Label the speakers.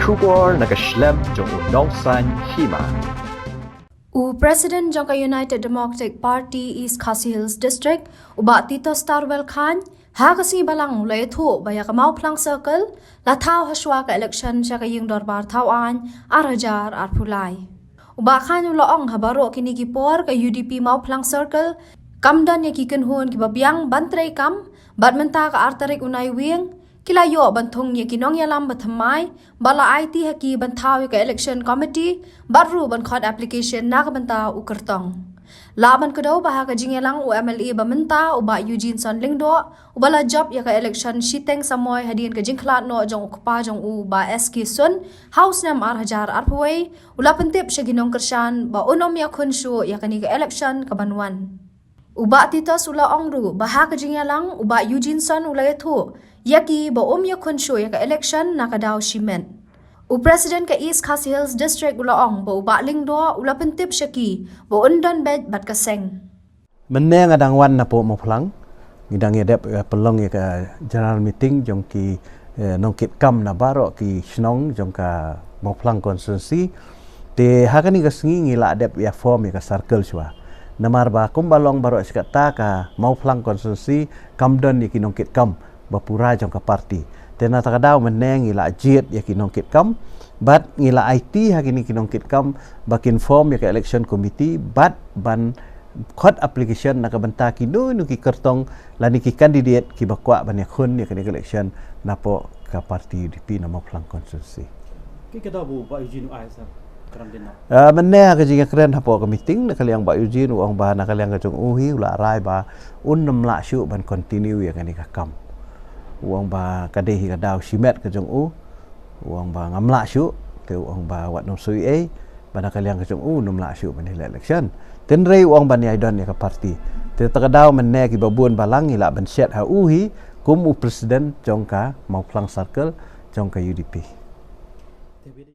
Speaker 1: Shubor nakaslem jong udongsan hima.
Speaker 2: President jangka United Democratic Party East Khasi Hills District uba Tito Starwell Khan ha kasi balang mulai thu baya kamau plang circle la thau haswa ka election sya ka yung dorbar thawan arajar arpulai uba Khan uloong habaro kini gipor ka UDP mau plang circle kamdan ya kiken hun ki babyang bantrei kam badmenta ka artarik unai wing kilayo banthong ye kinong yalam bathamai bala IT haki banthaw ka election committee badru ban khot application na ka banta ukertong laban kedo baha ka jingelang u MLA bamenta uba Eugene Son Lingdo ubala job ya ka election shiteng samoy hadin ka jingkhlat no jong ukpa jong u ba SK Sun house nam arhajar arpway ula pentip sya ginong kershan ba unom ya khunshu ya kani ka election ka banwan uba Tito sula ongru baha ka jingelang uba Eugene Son ulay thu yaki ba ya khunshu ya ka election na ka daw shimen President ka East Khasi Hills District ulaong ba uba lingdo ula pentip syaki ba undan bed bat kaseng
Speaker 3: meneng adang wan na po mo plang ngidang yadep pelong ya ka general meeting jong ki nongkit kam na baro ki snong jong ka mo plang konstitusi te hakani ka sngi ngila adep ya form ya ka circle chwa namar ba kumbalong baro sikata ka mo plang konstitusi kamdon ya ki nongkit kam bapura jong ka parti tena takadaw meneng ngila jet ya kinongkit kam but ngila IT hakini kinongkit kam bakin form ya ka election committee but ban khot application na kabanta kinu nu ki kertong lani ki candidate ki bakwa ban ya khun ya ka election napo ka parti UDP na mo plang konstitusi
Speaker 4: ki kada bu ba Eugene ai sa kram din
Speaker 3: meneng ka jinga kren hapo ka meeting na kaliang ba Eugene uang ba na kaliang ka jong uhi ula rai ba unnam la syu ban continue ya ka ni ka kam uang ba kadehi kadaw simet ka jong u uang ba ngamla syu ke uang ba wat nom sui e bana kaliang ka jong u nom la syu ban election tenrei uang ban yai don ya ka parti te takadaw menne ki babun balang ila ban set ha uhi kum u president jong ka mau plang circle jong ka UDP